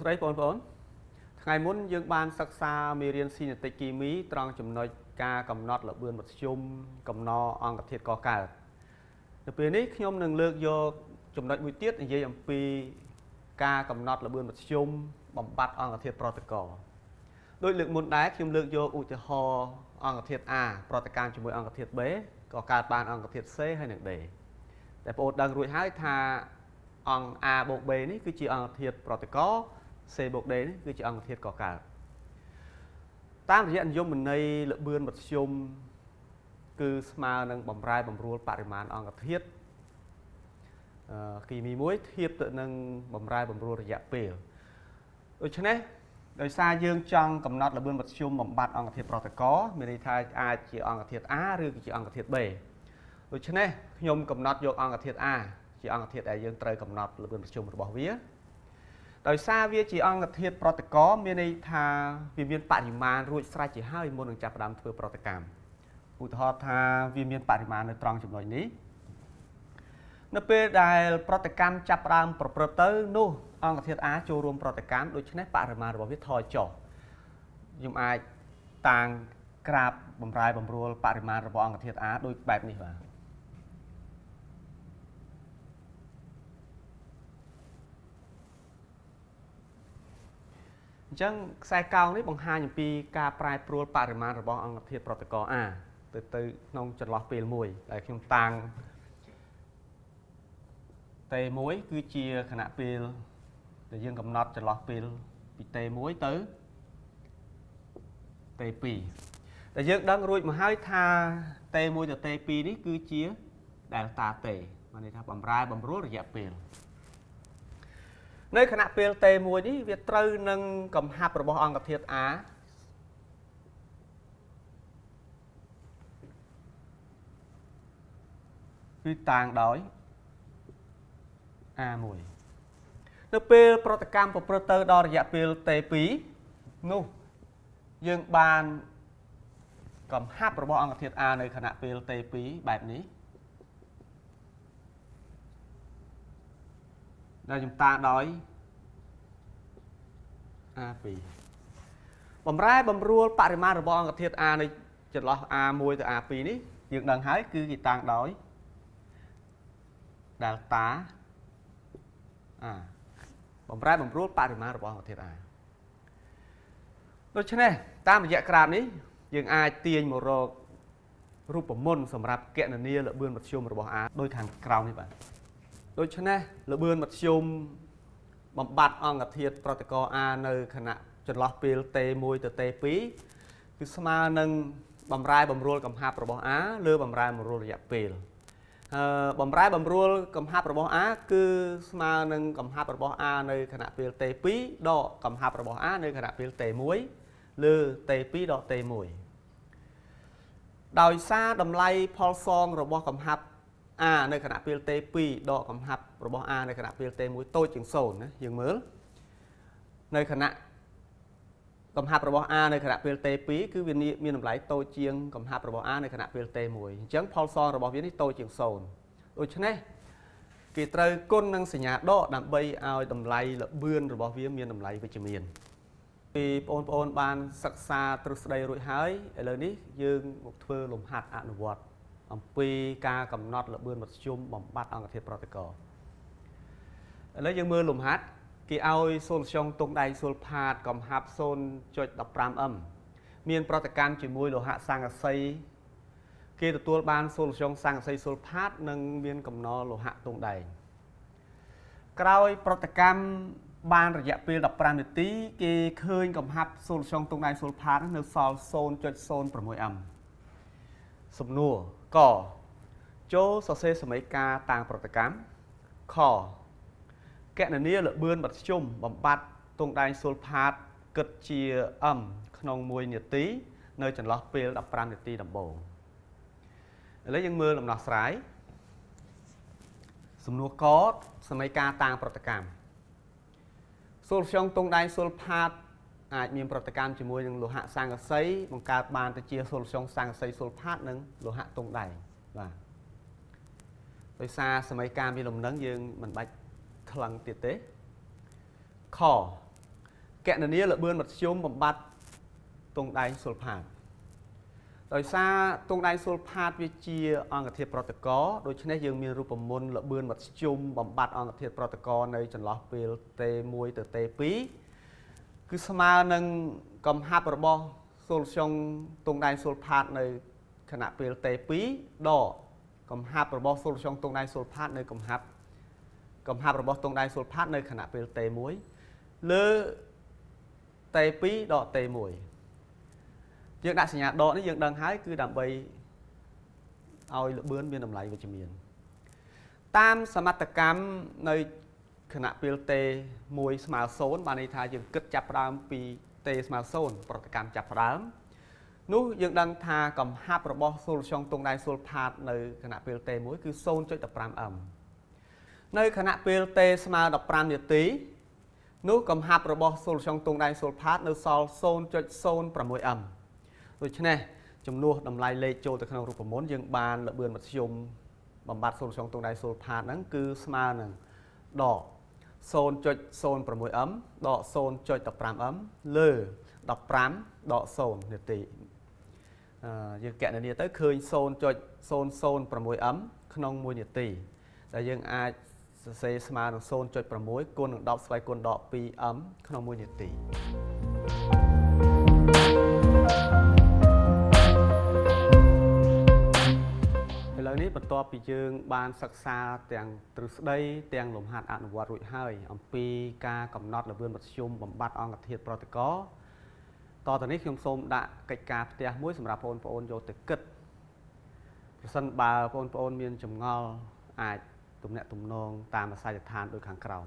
ស្តីបងប្អូនថ្ងៃមុនយើងបានសិក្សាមេរៀនស៊ីនេតិគីមីត្រង់ចំណុចការកំណត់ល្បឿនមធ្យមកំណរអង្គធាតុកកើតនៅពេលនេះខ្ញុំនឹងលើកយកចំណុចមួយទៀតនិយាយអំពីការកំណត់ល្បឿនមធ្យមបំបត្តិអង្គធាតុប្រតិករដោយលើកមុនដែរខ្ញុំលើកយកឧទាហរណ៍អង្គធាតុ A ប្រតិកម្មជាមួយអង្គធាតុ B ក៏កើតបានអង្គធាតុ C ហើយនិង D តែបងប្អូនដឹងរួចហើយថាអង្គ A បូក B នេះគឺជាអង្គធាតុប្រតិករ C បូក D នេះគឺជាអង្គធាតុកកើតតាមរយៈនិយមន័យល្បឿនមធ្យមគឺស្មើនឹងបំរែបំរួលបរិមាណអង្គធាតុគីមីមួយធៀបទៅនឹងបំរែបំរួលរយៈពេលដូច្នេះដោយសារយើងចង់កំណត់ល្បឿនមធ្យមបំបត្តិអង្គធាតុប្រតិករមានន័យថាអាចជាអង្គធាតុ A ឬក៏ជាអង្គធាតុ B ដូច្នេះខ្ញុំកំណត់យកអង្គធាតុ A ជាអង្គធាតុដែលយើងត្រូវកំណត់ល្បឿនមធ្យមរបស់វាដោយសារវាជាអង្គធាតុប្រតិករមានន័យថាវាមានបរិមាណរួចស្រេចជាហើយមុននឹងចាប់ផ្ដើមធ្វើប្រតិកម្មឧទាហរណ៍ថាវាមានបរិមាណនៅត្រង់ចំណុចនេះនៅពេលដែលប្រតិកម្មចាប់ផ្ដើមប្រព្រឹត្តទៅនោះអង្គធាតុ A ចូលរួមប្រតិកម្មដូច្នេះបរិមាណរបស់វាថយចុះខ្ញុំអាចតាំងក្រាបបំរែបំរួលបរិមាណរបស់អង្គធាតុ A ដូចបែបនេះបាទអញ្ចឹងខ្សែកោងនេះបង្ហាញអំពីការប្រែប្រួលបរិមាណរបស់អង្គធាតុប្រតិករ A ទៅក្នុងចន្លោះពេលមួយដែលខ្ញុំតាំងT1 គឺជាខណៈពេលដែលយើងកំណត់ចន្លោះពេលពីT1 ទៅ T2 តែយើងដឹងរួចមកហើយថា T1 ទៅ T2 នេះគឺជា delta T មានន័យថាបំរែបំរួលរយៈពេលនៅខណៈពេលT1 នេះវាត្រូវនឹងកំហាប់របស់អង្គធាតុ A គឺតាំងដោយ A1 នៅពេលប្រតិកម្មប្រព្រឹត្តទៅដល់រយៈពេលT2 នោះយើងបានកំហាប់របស់អង្គធាតុ A នៅខណៈពេលT2 បែបនេះដែលខ្ញុំតាំងដោយ A2 បំរែបំរួលបរិមាណរបស់អង្គធាតុ A នៅចន្លោះ A1 ទៅ A2 នេះយើងដឹងហើយគឺគេតាំងដោយ delta A បំរែបំរួលបរិមាណរបស់អង្គធាតុ A ដូច្នេះតាមរយៈក្រាបនេះយើងអាចទាញមករករូបមន្តសម្រាប់គណនាល្បឿនមធ្យមរបស់ A ដោយខាងក្រោមនេះបាទដូច្នេះល្បឿនមធ្យមបំបត្តិអង្គធាតុប្រតិករ A នៅខណៈចន្លោះពេលT1 ទៅ T2 គឺស្មើនឹងបំរែបំរួលកំហាប់របស់ A លើបំរែបំរួលរយៈពេលបំរែបំរួលកំហាប់របស់ A គឺស្មើនឹងកំហាប់របស់ A នៅខណៈពេល T2 ដកកំហាប់របស់ A នៅខណៈពេល T1 លើ T2 ដក T1 ដោយសារតម្លៃផលសងរបស់កំហាប់ A នៅខណៈពេលT2 ដកកំហាប់របស់ A នៅខណៈពេល T1 តូចជាង0ណាយើងមើលនៅខណៈកំហាប់របស់ A នៅខណៈពេលT2 គឺវាមានតម្លៃតូចជាងកំហាប់របស់ A នៅខណៈពេលT1 អញ្ចឹងផលសងរបស់វានេះតូចជាង0ដូច្នេះគេត្រូវគុណនឹងសញ្ញាដកដើម្បីឲ្យតម្លៃល្បឿនរបស់វាមានតម្លៃវិជ្ជមានពីបងប្អូនបានសិក្សាទ្រឹស្ដីរួចហើយឥឡូវនេះយើងមកធ្វើលំហាត់អនុវត្តអំពីការកំណត់ល្បឿនមធ្យមបំបត្តិអង្គធាតុប្រតិករឥឡូវយើងមើលលំហាត់គេឲ្យសូលស្យងទង់ដែងស៊ុលផាតកំហាប់ 0.15m មានប្រតិកម្មជាមួយលោហៈស័ង្កសីគេទទួលបានសូលស្យងស័ង្កសីស៊ុលផាតនិងមានកំណរលោហៈទង់ដែងក្រោយប្រតិកម្មបានរយៈពេល15នាទីគេឃើញកំហាប់សូលស្យងទង់ដែងស៊ុលផាតនៅសល់ 0.06m សំណួរកចូលសរសេរសមីការតាំងប្រតិកម្មខគណនាល្បឿនមធ្យមបំបត្តិទង់ដែងស៊ុលផាតគិតជា m ក្នុង1នាទីនៅចន្លោះពេល15នាទីដំបូងឥឡូវយើងមើលដំណោះស្រាយសំណួរកសមីការតាំងប្រតិកម្មសូលស្យងទង់ដែងស៊ុលផាតអាចមានប្រតិកម្មជាមួយនឹងលោហៈស័ង្កសីបង្កើតបានទៅជាសូលស្យងស័ង្កសីស៊ុលផាតនិងលោហៈទង់ដែងបាទដោយសារសមីការមានលំនឹងយើងមិនបាច់ថ្លឹងទៀតទេខ កណនីល្បឿនមធ្យមបំបត្តិទង់ដែងស៊ុលផាតដោយសារទង់ដែងស៊ុលផាតវាជាអង្គធាតុប្រតិករដូច្នេះយើងមានរូបមន្តល្បឿនមធ្យមបំបត្តិអង្គធាតុប្រតិករនៅចន្លោះពេល T1 ទៅ T2 គឺស្មើនឹងកំហាប់របស់សូលស្យុងទង់ដែងស៊ុលផាតនៅខណៈពេល T2 ដកកំហាប់របស់សូលស្យុងទង់ដែងស៊ុលផាតនៅកំហាប់របស់ទង់ដែងស៊ុលផាតនៅខណៈពេល T1 លើ T2 ដក T1 យើងដាក់សញ្ញាដកនេះយើងដឹងហើយគឺដើម្បីឲ្យល្បឿនមានតម្លៃវិជ្ជមានតាមសមត្ថកម្មនៅខណៈពេល T1 ស្មើ0បានន័យថាយើងគិតចាប់ផ្ដើមពី T ស្មើ0ប្រតិកម្មចាប់ផ្ដើមនោះយើងដឹងថាកំហាប់របស់សូលស្យុងទង់ដែងស៊ុលផាតនៅខណៈពេល T1 គឺ 0.15m នៅខណៈពេល T ស្មើ15នាទីនោះកំហាប់របស់សូលស្យុងទង់ដែងស៊ុលផាតនៅសល់ 0.06m ដូច្នេះចំនួនតម្លៃលេខចូលទៅក្នុងរូបមន្តយើងបានល្បឿនមធ្យមបំបត្តិសូលស្យុងទង់ដែងស៊ុលផាតហ្នឹងគឺស្មើនឹងដក 0.06m ដក 0.15m លើ15ដក0នាទីយើងកណនាទៅឃើញ 0.006m ក្នុង1នាទីដែលយើងអាចសរសេរស្មើនឹង 0.6 គុណនឹង10ស្វ័យគុណដក 2m ក្នុង1នាទីឥឡូវនេះបន្ទាប់ពីយើងបានសិក្សាទាំងទ្រឹស្ដីទាំងលំហាត់អនុវត្តរួចហើយអំពីការកំណត់ល្បឿនមធ្យមបំបត្តិអង្គធាតុប្រតិករតទៅនេះខ្ញុំសូមដាក់កិច្ចការផ្ទះមួយសម្រាប់បងប្អូនយកទៅគិតប្រសិនបើបងប្អូនមានចម្ងល់អាចទំនាក់ទំនងតាមអាសយដ្ឋានដូចខាងក្រោម